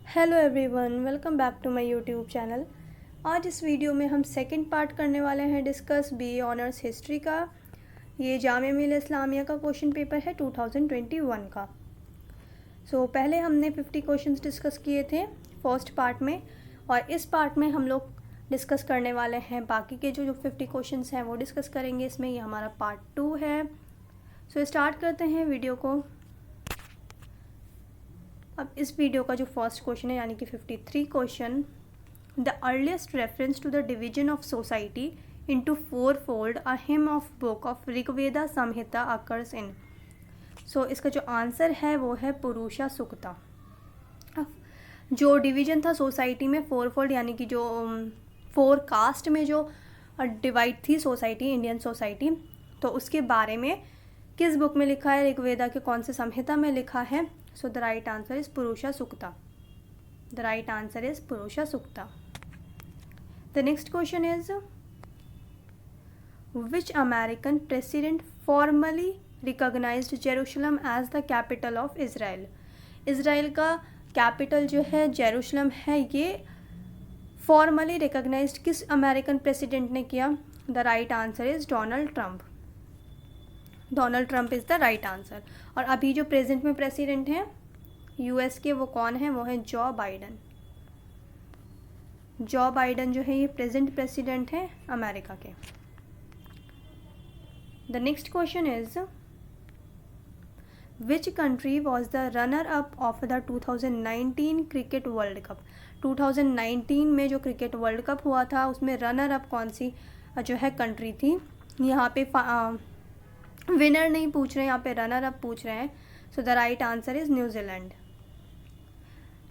Hello everyone, welcome back to my YouTube channel. आज इस video में हम सेकंड पार्ट करने वाले हैं डिस्कस बीए ऑनर्स हिस्ट्री का। ये जामिया मिल्लिया इस्लामिया का क्वेश्चन पेपर है 2021 का। पहले हमने 50 क्वेश्चंस डिस्कस किए थे फर्स्ट पार्ट में, और इस पार्ट में हम लोग डिस्कस करने वाले हैं बाकी के जो 50 क्वेश्चंस हैं वो डिस्कस करेंगे इसमें। ये हमारा पार्ट 2 है। स्टार्ट करते हैं वीडियो को। अब इस वीडियो का जो फर्स्ट क्वेश्चन है यानी कि 53 question, the earliest reference to the division of society into fourfold a hymn of book of Rigveda Samhita occurs in. इसका जो आंसर है वो है पुरुषा सुक्ता। जो डिवीजन था सोसाइटी में फोर फोल्ड यानी कि जो फोर कास्ट में जो डिवाइड थी सोसाइटी, इंडियन सोसाइटी, तो उसके बारे में किस बुक में लिखा है, ऋग्वेदा के कौन से संहिता में लिखा है। The right answer is Purusha Sukta. The right answer is Purusha Sukta. The next question is which American president formally recognised Jerusalem as the capital of Israel. Israel का कैपिटल जो है जेरूशलम है, ये फॉर्मली रिकॉग्नाइज्ड किस अमेरिकन प्रेसिडेंट ने किया। The right answer is Donald Trump. Donald Trump is the right answer. और अभी जो प्रेजेंट में प्रेसिडेंट हैं यूएस के, वो कौन है, वो हैं जो बाइडन। जो बाइडन जो है ये प्रेजेंट प्रेसिडेंट हैं अमेरिका के। The next question is which country was the runner up of the 2019 cricket world cup. 2019 में जो क्रिकेट वर्ल्ड कप हुआ था उसमें रनर अप कौन सी जो है कंट्री थी। यहाँ पे विनर नहीं पूछ रहे हैं, यहाँ पे रनर अप पूछ रहे हैं। The right answer is New Zealand.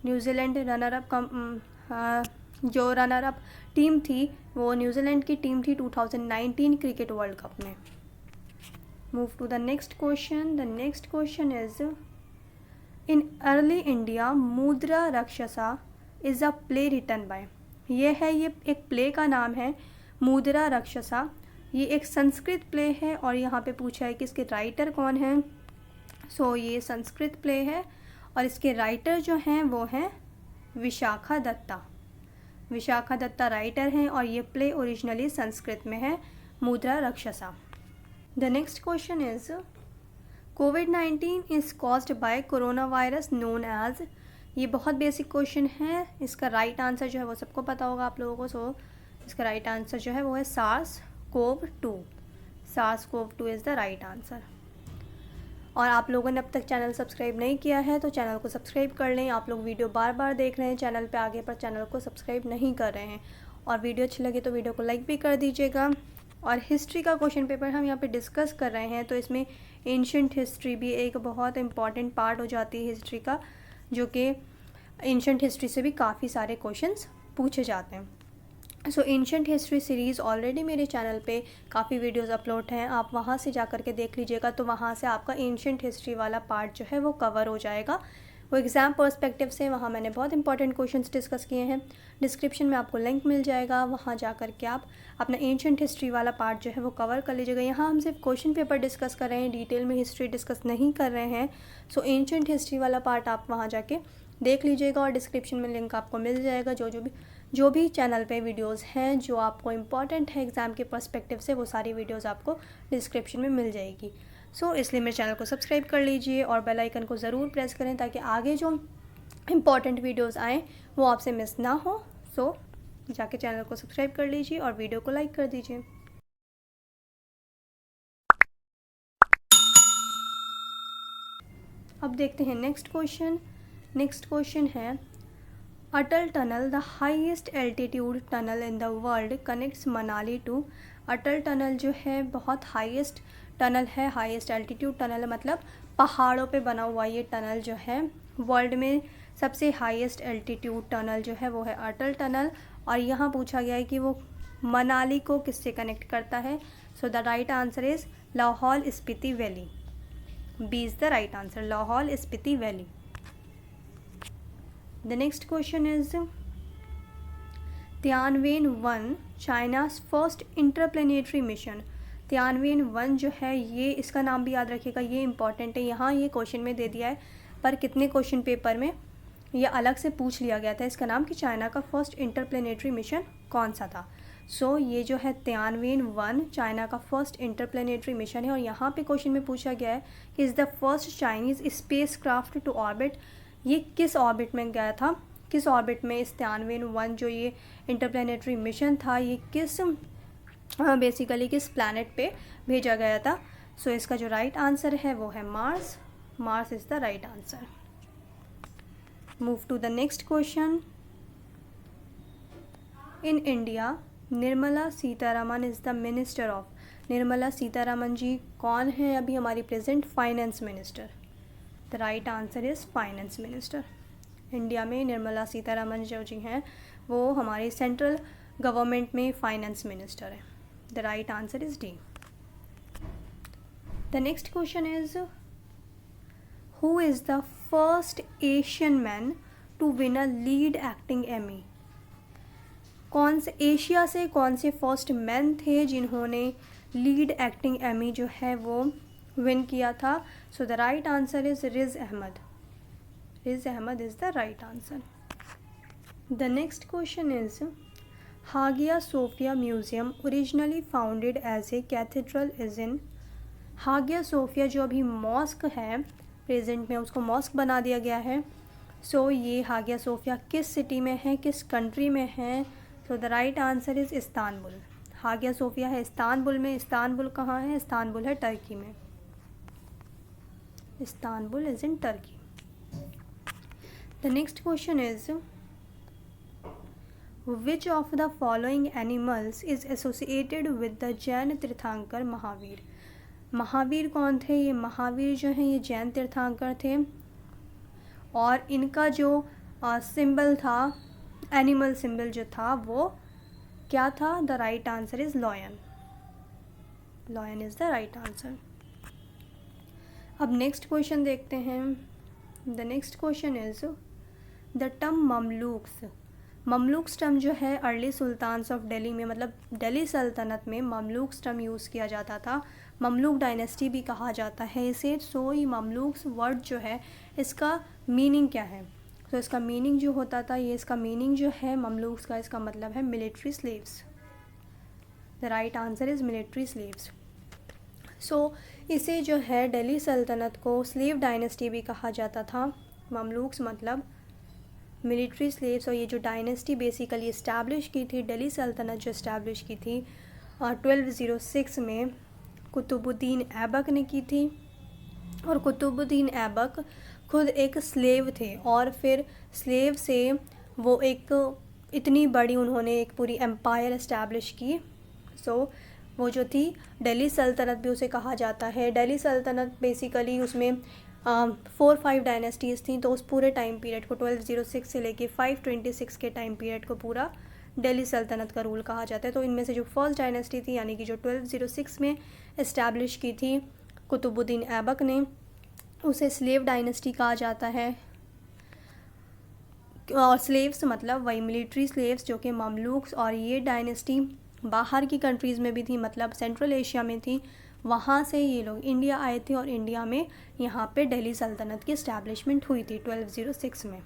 New Zealand runner up जो रनर अप टीम थी वो न्यूजीलैंड की टीम थी 2019 क्रिकेट वर्ल्ड कप में। Move to the next question. The next question is in early India Mudra Rakshasa is a play written by. ये एक play का नाम है मुद्रा रक्षसा। ये एक संस्कृत प्ले है और यहाँ पे पूछा है कि इसके राइटर कौन हैं। ये संस्कृत प्ले है और इसके राइटर जो हैं वो हैं विशाखा दत्ता। विशाखा दत्ता राइटर हैं और ये प्ले ओरिजिनली संस्कृत में है, Mudra Rakshasa. The next question is कोविड-19 is caused by corona virus known as. ये बहुत बेसिक क्वेश्चन है। इसका राइट आंसर जो है वो सबको पता होगा आप लोगों को। इसका राइट आंसर जो है वो है SARS-CoV-2। SARS-CoV-2 is the right answer. और आप लोगों ने अब तक चैनल सब्सक्राइब नहीं किया है तो चैनल को सब्सक्राइब कर लें। आप लोग वीडियो बार बार देख रहे हैं चैनल पे आगे, पर चैनल को सब्सक्राइब नहीं कर रहे हैं। और वीडियो अच्छी लगे तो वीडियो को लाइक भी कर दीजिएगा। और हिस्ट्री का क्वेश्चन पेपर हम यहाँ पे डिस्कस कर रहे हैं, तो इसमें एंशंट हिस्ट्री भी एक बहुत इंपॉर्टेंट पार्ट हो जाती है हिस्ट्री का, जो कि एंशंट हिस्ट्री से भी काफ़ी सारे क्वेश्चंस पूछे जाते हैं। एंशंट हिस्ट्री सीरीज़ ऑलरेडी मेरे चैनल पे काफ़ी वीडियोस अपलोड हैं, आप वहाँ से जा कर के देख लीजिएगा। तो वहाँ से आपका एंशंट हिस्ट्री वाला पार्ट जो है वो कवर हो जाएगा। वो एग्ज़ाम पर्सपेक्टिव से वहाँ मैंने बहुत इंपॉर्टेंट क्वेश्चंस डिस्कस किए हैं। डिस्क्रिप्शन में आपको लिंक मिल जाएगा, वहाँ जा कर के आप अपना एंशंट हिस्ट्री वाला पार्ट जो है वो कवर कर लीजिएगा। यहाँ हम सिर्फ क्वेश्चन पेपर डिस्कस कर रहे हैं, डिटेल में हिस्ट्री डिस्कस नहीं कर रहे हैं। एंशंट हिस्ट्री वाला पार्ट आप वहाँ जाके देख लीजिएगा और डिस्क्रिप्शन में लिंक आपको मिल जाएगा। जो भी चैनल पे वीडियोस हैं जो आपको इम्पॉर्टेंट है एग्ज़ाम के पर्सपेक्टिव से, वो सारी वीडियोस आपको डिस्क्रिप्शन में मिल जाएगी। इसलिए मेरे चैनल को सब्सक्राइब कर लीजिए और बेल आइकन को ज़रूर प्रेस करें ताकि आगे जो इम्पॉर्टेंट वीडियोस आएँ वो आपसे मिस ना हो। जाके चैनल को सब्सक्राइब कर लीजिए और वीडियो को लाइक कर दीजिए। अब देखते हैं नेक्स्ट क्वेश्चन। नेक्स्ट क्वेश्चन है Atal tunnel the highest altitude tunnel in the world connects Manali to. Atal tunnel जो है बहुत हाईएस्ट टनल है, हाईएस्ट एल्टीट्यूड टनल मतलब पहाड़ों पे बना हुआ ये टनल जो है वर्ल्ड में सबसे हाईएस्ट एल्टीट्यूड टनल जो है वो है अटल टनल। और यहाँ पूछा गया है कि वो मनाली को किससे कनेक्ट करता है। The right answer is Lahaul Spiti valley. B is the right answer, Lahaul Spiti valley. The next question is Tianwen-1 China's first interplanetary mission। Tianwen-1 जो है ये, इसका नाम भी याद रखिएगा, ये इंपॉर्टेंट है। यहाँ ये क्वेश्चन में दे दिया है पर कितने क्वेश्चन पेपर में ये अलग से पूछ लिया गया था इसका नाम कि चाइना का फर्स्ट इंटरप्लेनेटरी मिशन कौन सा था। सो ये जो है तियानवेन-1 चाइना का फर्स्ट इंटरप्लेनेटरी मिशन है। और यहाँ पे क्वेश्चन में पूछा गया है कि is the first Chinese spacecraft to orbit, ये किस ऑर्बिट में गया था, किस ऑर्बिट में इस तियानवेन-1 जो ये इंटरप्लेनेटरी मिशन था ये किस बेसिकली किस प्लैनेट पे भेजा गया था। सो इसका जो राइट आंसर है वो है Mars. Mars is the right answer. Move to the next question. In India Nirmala Sitharaman is the minister of, Nirmala Sitharaman ji कौन है अभी हमारी present finance minister. The right answer is finance minister. India में निर्मला सीतारमन जो जी हैं वो हमारी सेंट्रल गवर्नमेंट में फाइनेंस मिनिस्टर है। The right answer is D. The next question is who is the first Asian man to win a lead acting Emmy, कौन से Asia से कौन से फर्स्ट मैन थे जिन्होंने लीड एक्टिंग एमी जो है वो विन किया था। So the right answer is Riz Ahmed. Riz Ahmed is the right answer. The next question is Hagia Sophia museum originally founded as a cathedral is in, Hagia Sophia जो अभी mask है प्रेजेंट में उसको मॉस्क बना दिया गया है। सो ये हागिया सोफिया किस सिटी में है, किस कंट्री में है। So the right answer is Istanbul. Hagia Sophia है इस्तांबुल में। इस्तांबुल कहाँ है, इस्तांबुल है टर्की में। Istanbul is in Turkey. The next question is which of the following animals is associated with the Jain Tirthankar Mahavira, Mahavir कौन थे, ये महावीर जो हैं ये जैन तीर्थंकर थे और इनका जो सिंबल था, एनिमल सिंबल जो था वो क्या था। The right answer is lion. Lion is the right answer. अब नेक्स्ट क्वेश्चन देखते हैं। The next question is the term Mamluks, Mamluks term जो है अर्ली सुल्तान्स ऑफ दिल्ली में, मतलब दिल्ली सल्तनत में ममलूक्स टर्म यूज़ किया जाता था। ममलूक डायनेस्टी भी कहा जाता है इसे। सो ये ममलूक्स वर्ड जो है इसका मीनिंग क्या है। तो इसका मीनिंग जो होता था ये, इसका मीनिंग जो है ममलूक्स का, इसका मतलब है military slaves. The right answer is military slaves. So इसे जो है दिल्ली सल्तनत को स्लेव डायनेस्टी भी कहा जाता था। ममलूक्स मतलब मिलिट्री स्लेव्स। और ये जो डायनेस्टी बेसिकली इस्टेब्लिश की थी, दिल्ली सल्तनत जो इस्टेब्लिश की थी 1206 में कुतुबुद्दीन ऐबक ने की थी। और कुतुबुद्दीन ऐबक खुद एक स्लेव थे और फिर स्लेव से वो एक इतनी बड़ी उन्होंने एक पूरी एम्पायर इस्टेब्लिश की। सो वो जो थी दिल्ली सल्तनत भी उसे कहा जाता है। दिल्ली सल्तनत बेसिकली उसमें 4-5 डायनेस्टीज़ थी। तो उस पूरे टाइम पीरियड को 1206 से लेके 526 के टाइम पीरियड को पूरा दिल्ली सल्तनत का रूल कहा जाता है। तो इनमें से जो फर्स्ट डायनेस्टी थी यानी कि जो 1206 में इस्टेब्लिश की थी कुतुबुद्दीन ऐबक ने, उसे स्लेव डायनेस्टी कहा जाता है। और स्लेव्स मतलब वही मिलिट्री स्लेव्स जो कि ममलूक्स, और ये डायनेस्टी बाहर की कंट्रीज़ में भी थी, मतलब सेंट्रल एशिया में थी। वहाँ से ये लोग इंडिया आए थे और इंडिया में यहाँ पे दिल्ली सल्तनत की इस्टेब्लिशमेंट हुई थी 1206 में।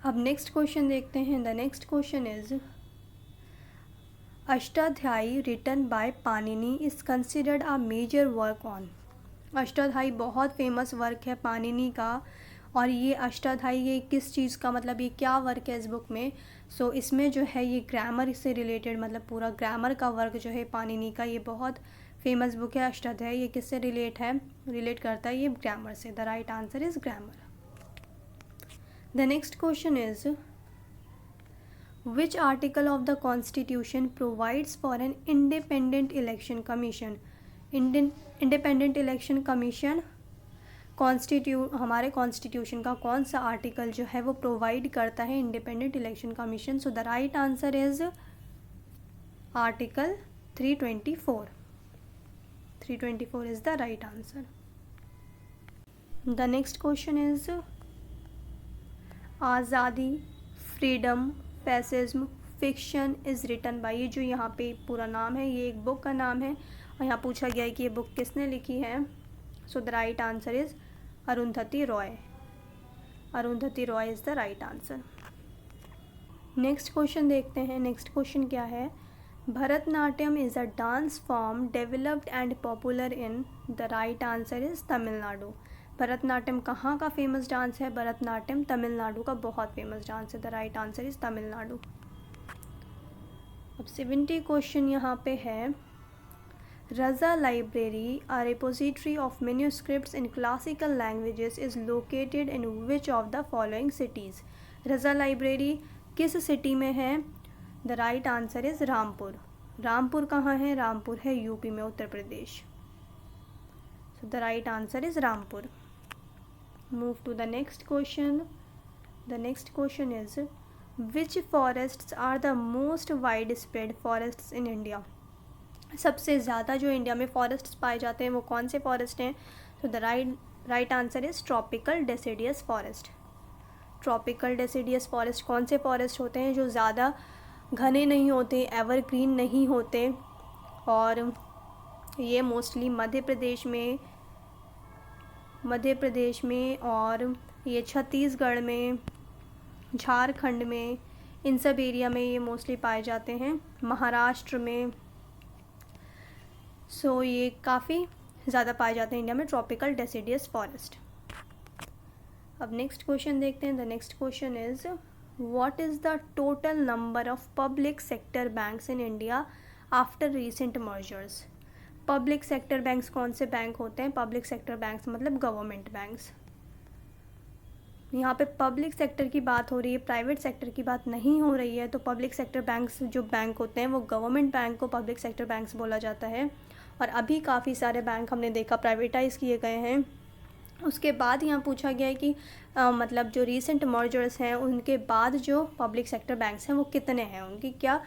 अब नेक्स्ट क्वेश्चन देखते हैं। The next question is Ashtadhyayi written by Panini is considered a major work on, Ashtadhyayi बहुत फेमस वर्क है पाणिनि का। और ये अष्टाध्यायी ये किस चीज़ का, मतलब ये क्या वर्क है इस बुक में। सो इसमें जो है ये ग्रामर से रिलेटेड, मतलब पूरा ग्रामर का वर्क जो है पाणिनि का, ये बहुत फेमस बुक है अष्टाध्यायी। ये किससे रिलेट करता है, ये ग्रामर से। The right answer is grammar. The next question is which article of the constitution provides for an independent election commission, independent election commission हमारे कॉन्स्टिट्यूशन का कौन सा आर्टिकल जो है वो प्रोवाइड करता है independent election commission. So the right answer is article 324। 324 is the right answer. The next question is Azadi, freedom, fascism, fiction is written by, ये जो यहाँ पे पूरा नाम है ये एक बुक का नाम है और यहाँ पूछा गया है कि ये बुक किसने लिखी है। So the right answer is Arundhati Roy. Arundhati Roy is the right answer. Next question देखते हैं। नेक्स्ट क्वेश्चन क्या है? Bharatanatyam is a dance form developed and popular in, the right answer is Tamil Nadu. Bharatanatyam कहाँ का फेमस डांस है? भरतनाट्यम तमिलनाडु का बहुत फेमस डांस है। The right answer is Tamil Nadu. अब 70 क्वेश्चन यहाँ पे है। रज़ा library, a repository of manuscripts in classical languages, is located in which of the following cities? Raza library किस सिटी में है? The right answer is Rampur. Rampur कहाँ है? रामपुर है यूपी में, Uttar Pradesh. So the right answer is Rampur. Move to the next question. The next question is which forests are the most widespread forests in India? सबसे ज़्यादा जो इंडिया में फॉरेस्ट्स पाए जाते हैं वो कौन से फॉरेस्ट हैं? तो the right answer is tropical deciduous forest. Tropical deciduous forest कौन से फॉरेस्ट होते हैं? जो ज़्यादा घने नहीं होते, एवरग्रीन नहीं होते, और ये मोस्टली मध्य प्रदेश में और ये छत्तीसगढ़ में, झारखंड में, इन सब एरिया में ये मोस्टली पाए जाते हैं, महाराष्ट्र में। सो ये काफ़ी ज़्यादा पाए जाते हैं इंडिया में ट्रॉपिकल डेसिडियस फॉरेस्ट। अब नेक्स्ट क्वेश्चन देखते हैं। The next question is what is the total number of public sector banks in India after recent mergers? Public sector banks कौन से बैंक होते हैं? पब्लिक सेक्टर बैंक्स मतलब government banks. यहाँ पे पब्लिक सेक्टर की बात हो रही है, प्राइवेट सेक्टर की बात नहीं हो रही है। तो पब्लिक सेक्टर बैंक्स जो बैंक होते हैं वो गवर्नमेंट बैंक को पब्लिक सेक्टर बैंक्स बोला जाता है। और अभी काफ़ी सारे बैंक हमने देखा प्राइवेटाइज़ किए गए हैं। उसके बाद यहाँ पूछा गया है कि मतलब जो रीसेंट मर्जर्स हैं उनके बाद जो पब्लिक सेक्टर बैंक्स हैं वो कितने हैं, उनकी क्या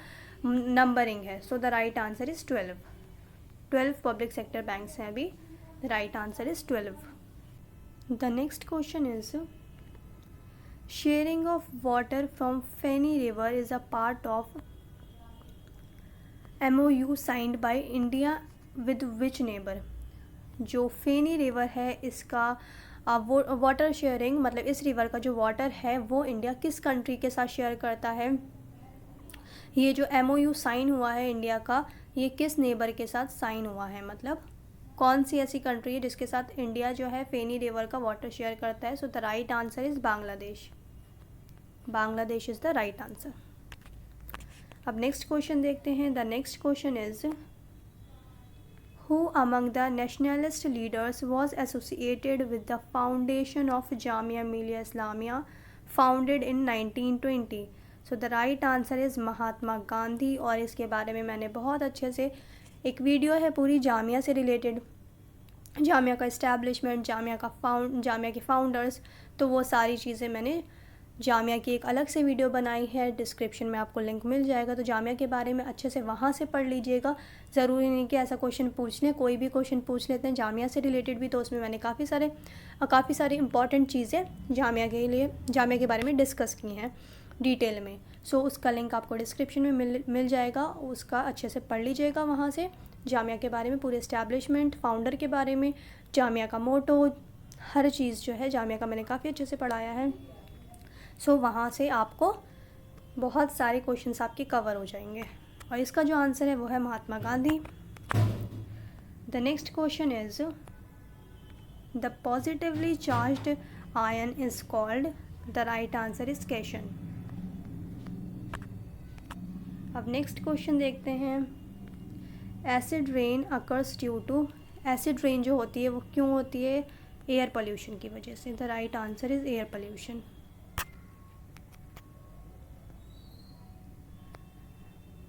नंबरिंग है? So the right answer is 12 public sector banks हैं अभी। The right answer is 12। The next question is sharing of water from Feni river is a part of MOU signed by India with which neighbour? जो Feni river है इसका water sharing मतलब इस river का जो water है वो इंडिया किस कंट्री के साथ शेयर करता है? ये जो MOU साइन हुआ है इंडिया का, ये किस नेबर के साथ साइन हुआ है? मतलब कौन सी ऐसी कंट्री है जिसके साथ इंडिया जो है फेनी रिवर का वाटर शेयर करता है? So the right answer is Bangladesh. Bangladesh is the right answer. अब नेक्स्ट क्वेश्चन देखते हैं। The next question is Who among the nationalist leaders was associated with the foundation of Jamia Millia Islamia founded in 1920? So the right answer is Mahatma Gandhi. और इसके बारे में मैंने बहुत अच्छे से एक वीडियो है पूरी जामिया से रिलेटेड, जामिया का इस्टेब्लिशमेंट, जामिया के फाउंडर्स, तो वो सारी चीज़ें मैंने जामिया की एक अलग से वीडियो बनाई है। डिस्क्रिप्शन में आपको लिंक मिल जाएगा, तो जामिया के बारे में अच्छे से वहाँ से पढ़ लीजिएगा। ज़रूरी नहीं कि ऐसा क्वेश्चन पूछ लें, कोई भी क्वेश्चन पूछ लेते हैं जामिया से रिलेटेड भी, तो उसमें मैंने काफ़ी सारी इंपॉर्टेंट चीज़ें जामिया के बारे में डिस्कस की हैं डिटेल में। सो उसका लिंक आपको डिस्क्रिप्शन में मिल जाएगा, उसका अच्छे से पढ़ लीजिएगा वहाँ से। जामिया के बारे में, पूरे इस्टेब्लिशमेंट, फाउंडर के बारे में, जामिया का मोटो, हर चीज़ जो है जामिया का मैंने काफ़ी अच्छे से पढ़ाया है। सो वहाँ से आपको बहुत सारे क्वेश्चंस आपके कवर हो जाएंगे। और इसका जो आंसर है वो है Mahatma Gandhi. The next question is the positively charged ion is called? The right answer is cation. अब नेक्स्ट क्वेश्चन देखते हैं। Acid rain occurs due to? Acid rain जो होती है वो क्यों होती है? एयर पोल्यूशन की वजह से। The right answer is air pollution.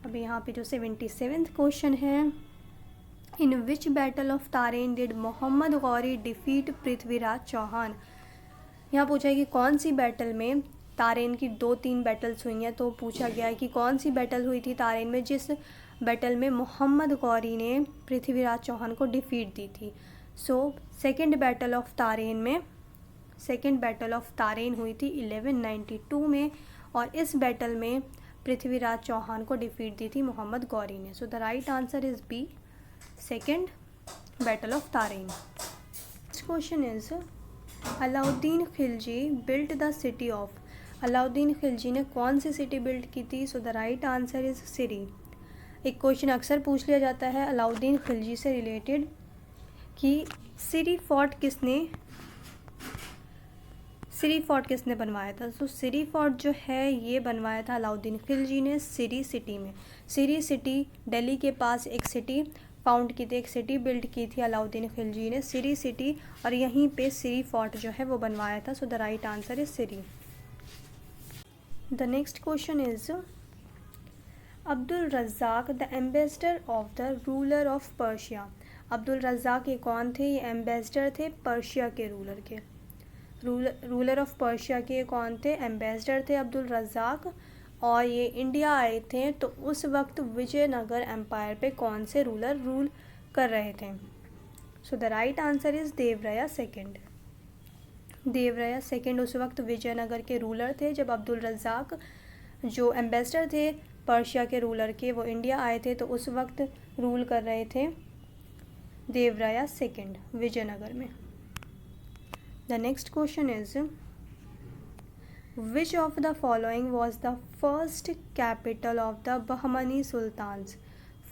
अब यहाँ पे जो 77th क्वेश्चन है, in which battle of Tarain did Mohammad Ghori defeat Prithviraj Chauhan? यहाँ पूछा है कि कौन सी बैटल में, तारेन की 2-3 बैटल्स हुई हैं, तो पूछा गया है कि कौन सी बैटल हुई थी तारेन में जिस बैटल में मोहम्मद गौरी ने पृथ्वीराज चौहान को डिफीट दी थी। सो सेकेंड बैटल ऑफ तारेन हुई थी 1192 में, और इस बैटल में पृथ्वीराज चौहान को डिफीट दी थी मोहम्मद गौरी ने। So the right answer is B, second battle of Tarain. Next question is Alauddin Khilji built the city of, Alauddin Khilji ने कौन सी सिटी बिल्ट की थी? So the right answer is Siri. एक क्वेश्चन अक्सर पूछ लिया जाता है अलाउद्दीन खिलजी से रिलेटेड कि सिरी फोर्ट किसने बनवाया था? तो सिरी फोर्ट जो है ये बनवाया था अलाउद्दीन खिलजी ने सिरी सिटी में। सिरी सिटी दिल्ली के पास एक सिटी फाउंड की थी, एक सिटी बिल्ड की थी अलाउद्दीन खिलजी ने, सिरी सिटी, और यहीं पे सिरी फोर्ट जो है वो बनवाया था। So the right answer is Siri. The next question is Abdul Razzaq the ambassador of the ruler of Persia. Abdul Razzaq ये कौन थे? ये एम्बेसडर थे पर्शिया के रूलर के। रूलर ऑफ पर्शिया के कौन थे? एम्बेसडर थे अब्दुल रज़्ज़ाक, और ये इंडिया आए थे तो उस वक्त विजयनगर एम्पायर पे कौन से रूलर रूल कर रहे थे? So the right answer is देवराया सेकंड। देवराया सेकंड उस वक्त विजयनगर के रूलर थे जब अब्दुल रज़्ज़ाक जो एम्बेसडर थे पर्शिया के रूलर के वो इंडिया आए थे तो उस वक्त रूल कर रहे थे देवराया सेकंड विजयनगर में। The next question is which of the following was the first capital of the Bahmani sultans.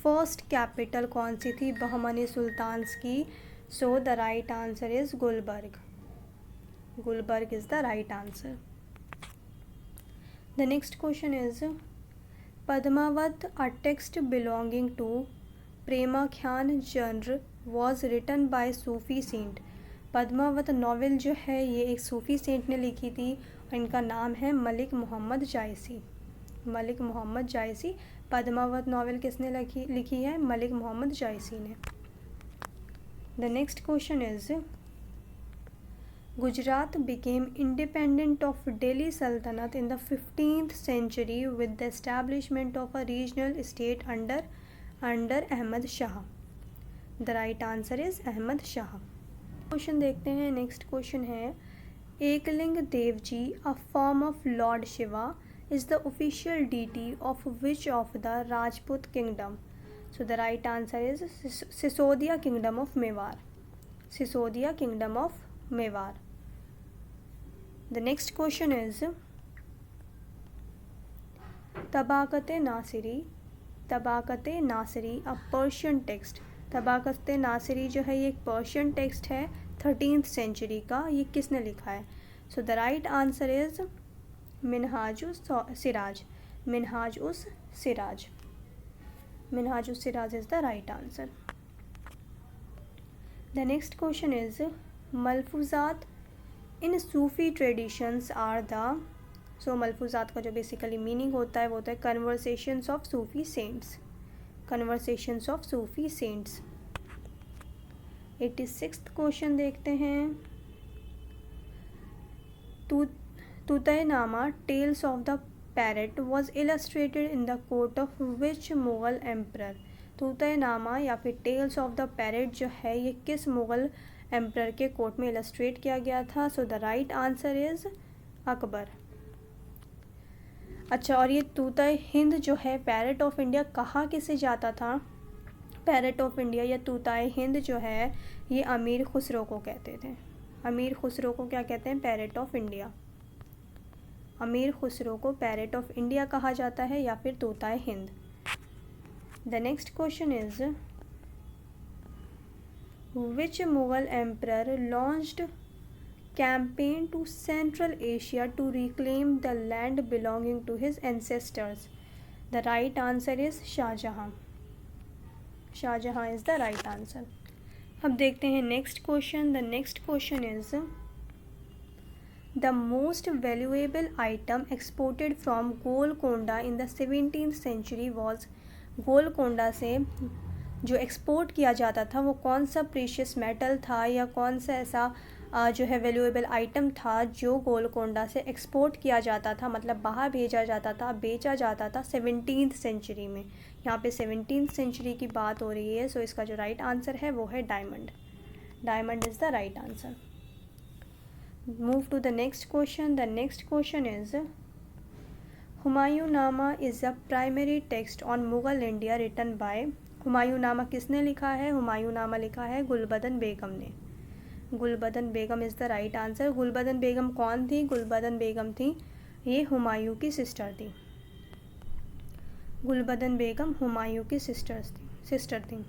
First capital कौन सी थी बहमनी सुल्तान्स की? So the right answer is Gulbarga. Gulbarga is the right answer. The next question is Padmavat, a text belonging to Premakhyan genre was written by Sufi saint. Padmavat novel जो है ये एक सूफ़ी Saint ने लिखी थी और इनका नाम है मलिक मोहम्मद जायसी। मलिक मोहम्मद जायसी। पद्मावत नॉवेल किसने लिखी है? मलिक मोहम्मद जायसी ने। The next question is Gujarat became independent of Delhi Sultanate in the 15th century with the establishment of a regional state under Ahmad Shah. The right answer is Ahmad Shah. Question देखते हैं। Next question है Ekling Dev ji, a form of Lord Shiva, is the official deity of which of the Rajput kingdom? So the right answer is Sisodia kingdom of Mewar. Sisodia kingdom of Mewar. The next question is Tabaqat i Nasiri, Tabaqat i Nasiri a Persian text. Tabaqat i Nasiri जो है ये एक Persian text है 13th century का। ये किसने लिखा है? So the right answer is Minhaj us Siraj. Minhaj us Siraj. Minhaj us Siraj is the right answer. The next question is Malfuzat in Sufi traditions are the. So Malfuzat का जो बेसिकली मीनिंग होता है वो होता है conversations of Sufi saints. Conversations of Sufi saints. 86th question देखते हैं। Tutinama tales of the parrot was illustrated in the court of which Mughal emperor. तूतयनामा या फिर टेल्स ऑफ द पैरेट जो है ये किस मुग़ल एम्परर के कोर्ट में इलस्ट्रेट किया गया था? So the right answer is Akbar. अच्छा, और ये तूता हिंद जो है पैरेट ऑफ इंडिया कहाँ किसे जाता था? पैरेट ऑफ इंडिया या तूताए हिंद जो है ये अमीर खुसरो को कहते थे। अमीर खुसरो को क्या कहते हैं? Parrot of India. अमीर खुसरो को पैरेट ऑफ इंडिया कहा जाता है या फिर Tuta e Hind. The next question is Which Mughal emperor launched campaign to Central Asia to reclaim the land belonging to his ancestors? The right answer is Shahjahan. Shahjahan is the right answer. अब देखते हैं next question. The next question is the most valuable item exported from Golconda in the 17th century was. Golconda से जो export किया जाता था वो कौन सा प्रीशियस मेटल था या कौन सा ऐसा जो है वैल्यूएबल आइटम था जो गोलकोंडा से एक्सपोर्ट किया जाता था, मतलब बाहर भेजा जाता था, बेचा जाता था 17th सेंचुरी में। यहाँ पे 17th सेंचुरी की बात हो रही है। सो इसका जो राइट आंसर है वो है diamond. Diamond is the right answer. Move to the next question. The next question is Humayunnama is a primary text on Mughal India written by. Humayunnama किसने लिखा है? हुमायूंनामा लिखा है गुलबदन बेगम ने। Gulbadan Begum is the right answer. Gulbadan Begum कौन थी? गुलबदन बेगम थी, ये हुमायूं की सिस्टर थी। गुलबदन बेगम हुमायूं की सिस्टर थी।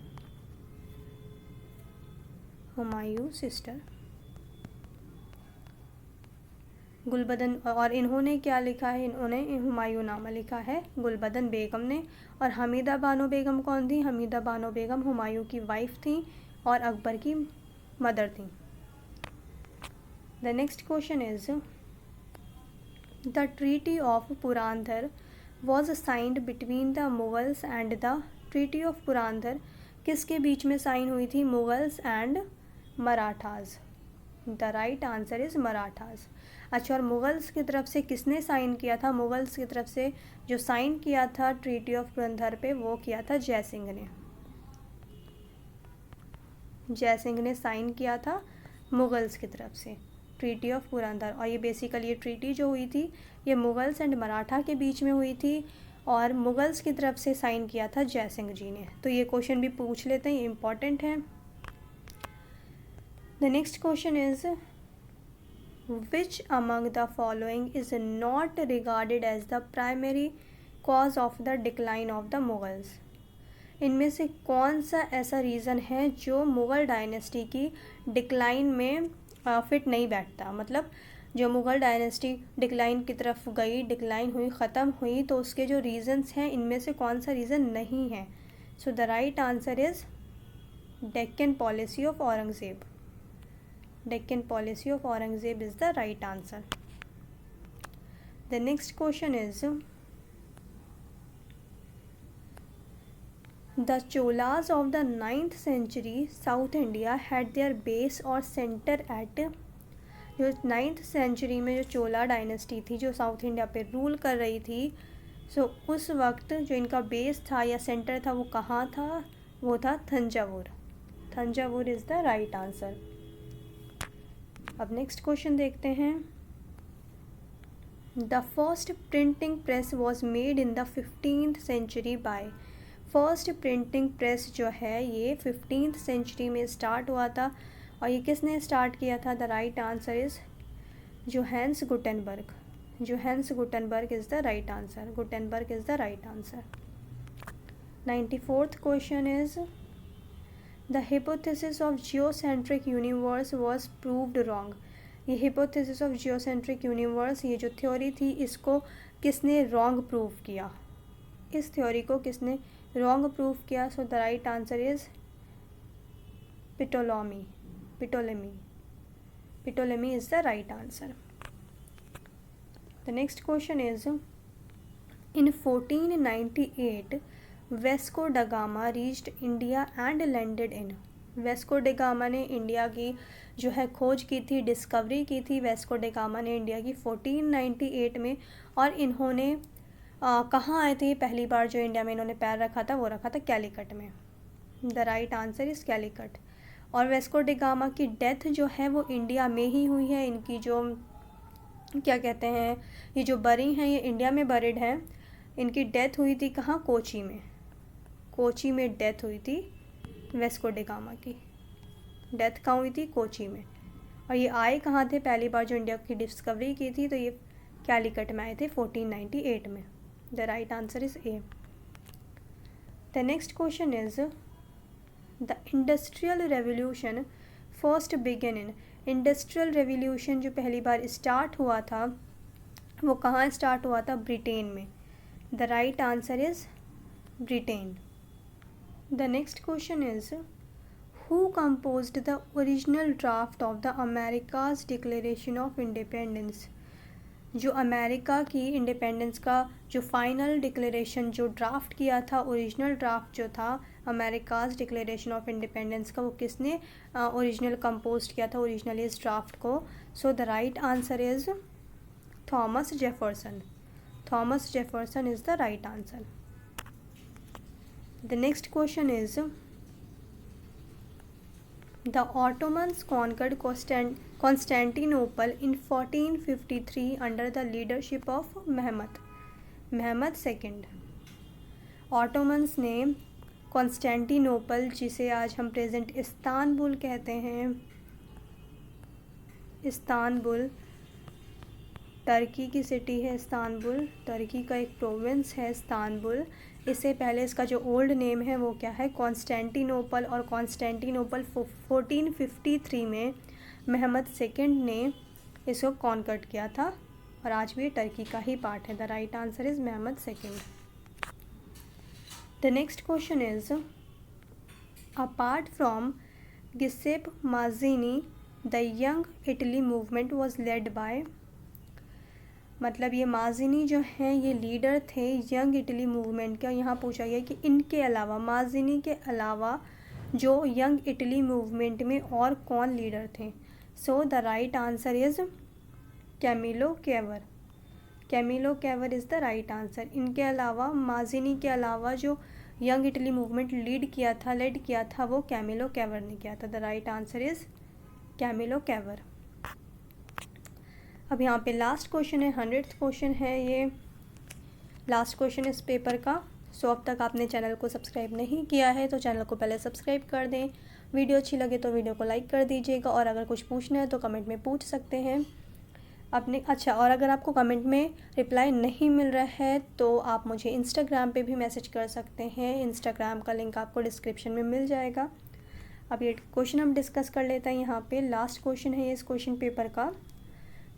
हुमायूं सिस्टर गुलबदन। और इन्होंने क्या लिखा है? इन्होंने हुमायूं नामा लिखा है गुलबदन बेगम ने। और हमीदा बानो बेगम कौन थी? हमीदा बानो बेगम हुमायूं की वाइफ थी और अकबर की मदर थी। The next question is the treaty of Purandar was signed between the Mughals and the treaty of Purandar किसके बीच में साइन हुई थी? Mughals and Marathas. The right answer is Marathas. अच्छा, और मुगल्स की तरफ से किसने साइन किया था? मुगल्स की तरफ से जो साइन किया था ट्रीटी ऑफ पुरंदर पे वो किया था जयसिंह ने। जयसिंह ने साइन किया था मुगल्स की तरफ से ट्रीटी ऑफ पुरंदर। और ये बेसिकली ये ट्रीटी जो हुई थी ये मुगल्स एंड मराठा के बीच में हुई थी और मुगल्स की तरफ से साइन किया था जयसिंह जी ने। तो ये क्वेश्चन भी पूछ लेते हैं, ये इम्पॉर्टेंट है। The next question is which among the following is not regarded as the primary cause of the decline of the Mughals. इनमें से कौन सा ऐसा रीज़न है जो मुग़ल डायनेस्टी की डिक्लाइन में फिट नहीं बैठता? मतलब जो मुग़ल डायनेस्टी डिक्लाइन की तरफ गई, डिक्लाइन हुई, ख़त्म हुई, तो उसके जो रीज़न्स हैं इनमें से कौन सा रीज़न नहीं है? So the right answer is Deccan policy of Aurangzeb. Deccan policy of Aurangzeb is the right answer. The next question is The Cholas of the 9th century South India had their base or center at जो 9th century में जो चोला dynasty थी जो south India पे rule कर रही थी, सो उस वक्त जो इनका बेस था या सेंटर था वो कहाँ था? वो था Thanjavur. Thanjavur is the right answer. अब नेक्स्ट क्वेश्चन देखते हैं। The first printing press was made in the 15th century by. First printing press जो है ये 15th सेंचुरी में स्टार्ट हुआ था और ये किसने स्टार्ट किया था? The right answer is Johannes Gutenberg. Johannes Gutenberg is the right answer. Gutenberg is the right answer. 94th question is the hypothesis of geocentric universe was proved wrong. ये hypothesis of geocentric universe, ये जो theory थी इसको किसने wrong prove किया? इस theory को किसने रॉन्ग प्रूव किया? So the right answer is Ptolemy. Ptolemy is the right answer. The next question is in 1498 Vasco da Gama reached India and landed in. Vasco da Gama ने India की जो है खोज की थी, डिस्कवरी की थी वेस्को डे गामा ने इंडिया की 1498 में। और इन्होंने कहाँ आए थे पहली बार जो इंडिया में इन्होंने पैर रखा था? वो रखा था कैलीकट में। The right answer is Calicut. और वेस्को डे गामा की डेथ जो है वो इंडिया में ही हुई है। इनकी जो क्या कहते हैं, ये जो बरी हैं ये इंडिया में बरिड हैं। इनकी डेथ हुई थी कहाँ? कोची में। कोची में डेथ हुई थी वेस्को डे गामा की। डेथ कहाँ हुई थी? कोची में। और ये आए कहाँ थे पहली बार जो इंडिया की डिस्कवरी की थी? तो ये कैलीकट में आए थे 1498 में। The right answer is A. The next question is the industrial revolution first began in। Industrial revolution जो पहली बार स्टार्ट हुआ था वो कहाँ स्टार्ट हुआ था? ब्रिटेन में। The right answer is Britain. The next question is who composed the original draft of the America's declaration of independence. जो अमेरिका की इंडिपेंडेंस का जो फाइनल डिक्लेरेशन जो ड्राफ्ट किया था, ओरिजिनल ड्राफ्ट जो था अमेरिकाज डिक्लेरेशन ऑफ इंडिपेंडेंस का, वो किसने ओरिजिनल कंपोज किया था ओरिजिनली इस ड्राफ्ट को? सो the right answer is Thomas Jefferson. Thomas Jefferson is the right answer. The next question is The Ottomans conquered Constantinople in 1453 under the leadership of Mehmed II। Ottomans ने Constantinople, जिसे आज हम present Istanbul कहते हैं, Istanbul Turkey की city है, Istanbul Turkey का एक प्रोविंस है इस्तांबुल। इससे पहले इसका जो ओल्ड नेम है वो क्या है, कॉन्स्टेंटिनोपल। और कॉन्स्टेंटिनोपल 1453 में महमद सेकंड ने इसको कॉन्कर्ट किया था और आज भी टर्की का ही पार्ट है। The right answer is Mehmed second. The next question is apart from Giuseppe Mazzini the Young Italy movement was led by. मतलब ये माज़िनी जो हैं ये लीडर थे यंग इटली मूवमेंट का। यहाँ पूछा गया कि इनके अलावा, माज़िनी के अलावा जो यंग इटली मूवमेंट में और कौन लीडर थे। So the right answer is Camillo Cavour. Camillo Cavour is the right answer. इनके अलावा, माज़िनी के अलावा जो यंग इटली मूवमेंट लेड किया था वो कैमिलो कैवर ने किया था। The right answer is Camillo Cavour. अब यहाँ पे लास्ट क्वेश्चन है, 100th क्वेश्चन है ये, लास्ट क्वेश्चन इस पेपर का। सो अब तक आपने चैनल को सब्सक्राइब नहीं किया है तो चैनल को पहले सब्सक्राइब कर दें। वीडियो अच्छी लगे तो वीडियो को लाइक कर दीजिएगा और अगर कुछ पूछना है तो कमेंट में पूछ सकते हैं अपने। अच्छा, और अगर आपको कमेंट में रिप्लाई नहीं मिल रहा है तो आप मुझे इंस्टाग्राम पे भी मैसेज कर सकते हैं। इंस्टाग्राम का लिंक आपको डिस्क्रिप्शन में मिल जाएगा। अब ये क्वेश्चन हम डिस्कस कर लेते हैं। यहाँ पे लास्ट क्वेश्चन है इस क्वेश्चन पेपर का।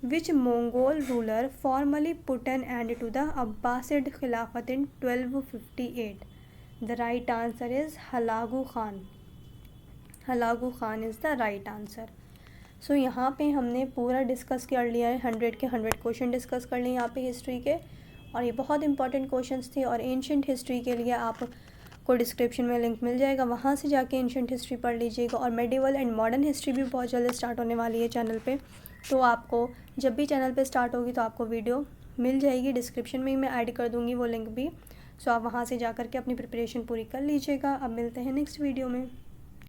Which Mongol ruler formally put an end to the Abbasid khilafat in 1258। The right answer is Hulagu Khan. Hulagu Khan is the right answer. So यहाँ पे हमने पूरा डिस्कस कर लिया है, 100 के 100 क्वेश्चन डिस्कस कर लिए यहाँ पे हिस्ट्री के, और ये बहुत इंपॉर्टेंट क्वेश्चंस थे। और एंशंट हिस्ट्री के लिए आपको डिस्क्रिप्शन में लिंक मिल जाएगा, वहाँ से जाके एंशंट हिस्ट्री पढ़ लीजिएगा। और मेडिवल एंड मॉडर्न हिस्ट्री भी बहुत जल्द स्टार्ट होने वाली है चैनल पे, तो आपको जब भी चैनल पे स्टार्ट होगी तो आपको वीडियो मिल जाएगी। डिस्क्रिप्शन में ही मैं ऐड कर दूँगी वो लिंक भी। सो आप वहाँ से जा कर के अपनी प्रिपरेशन पूरी कर लीजिएगा। अब मिलते हैं नेक्स्ट वीडियो में।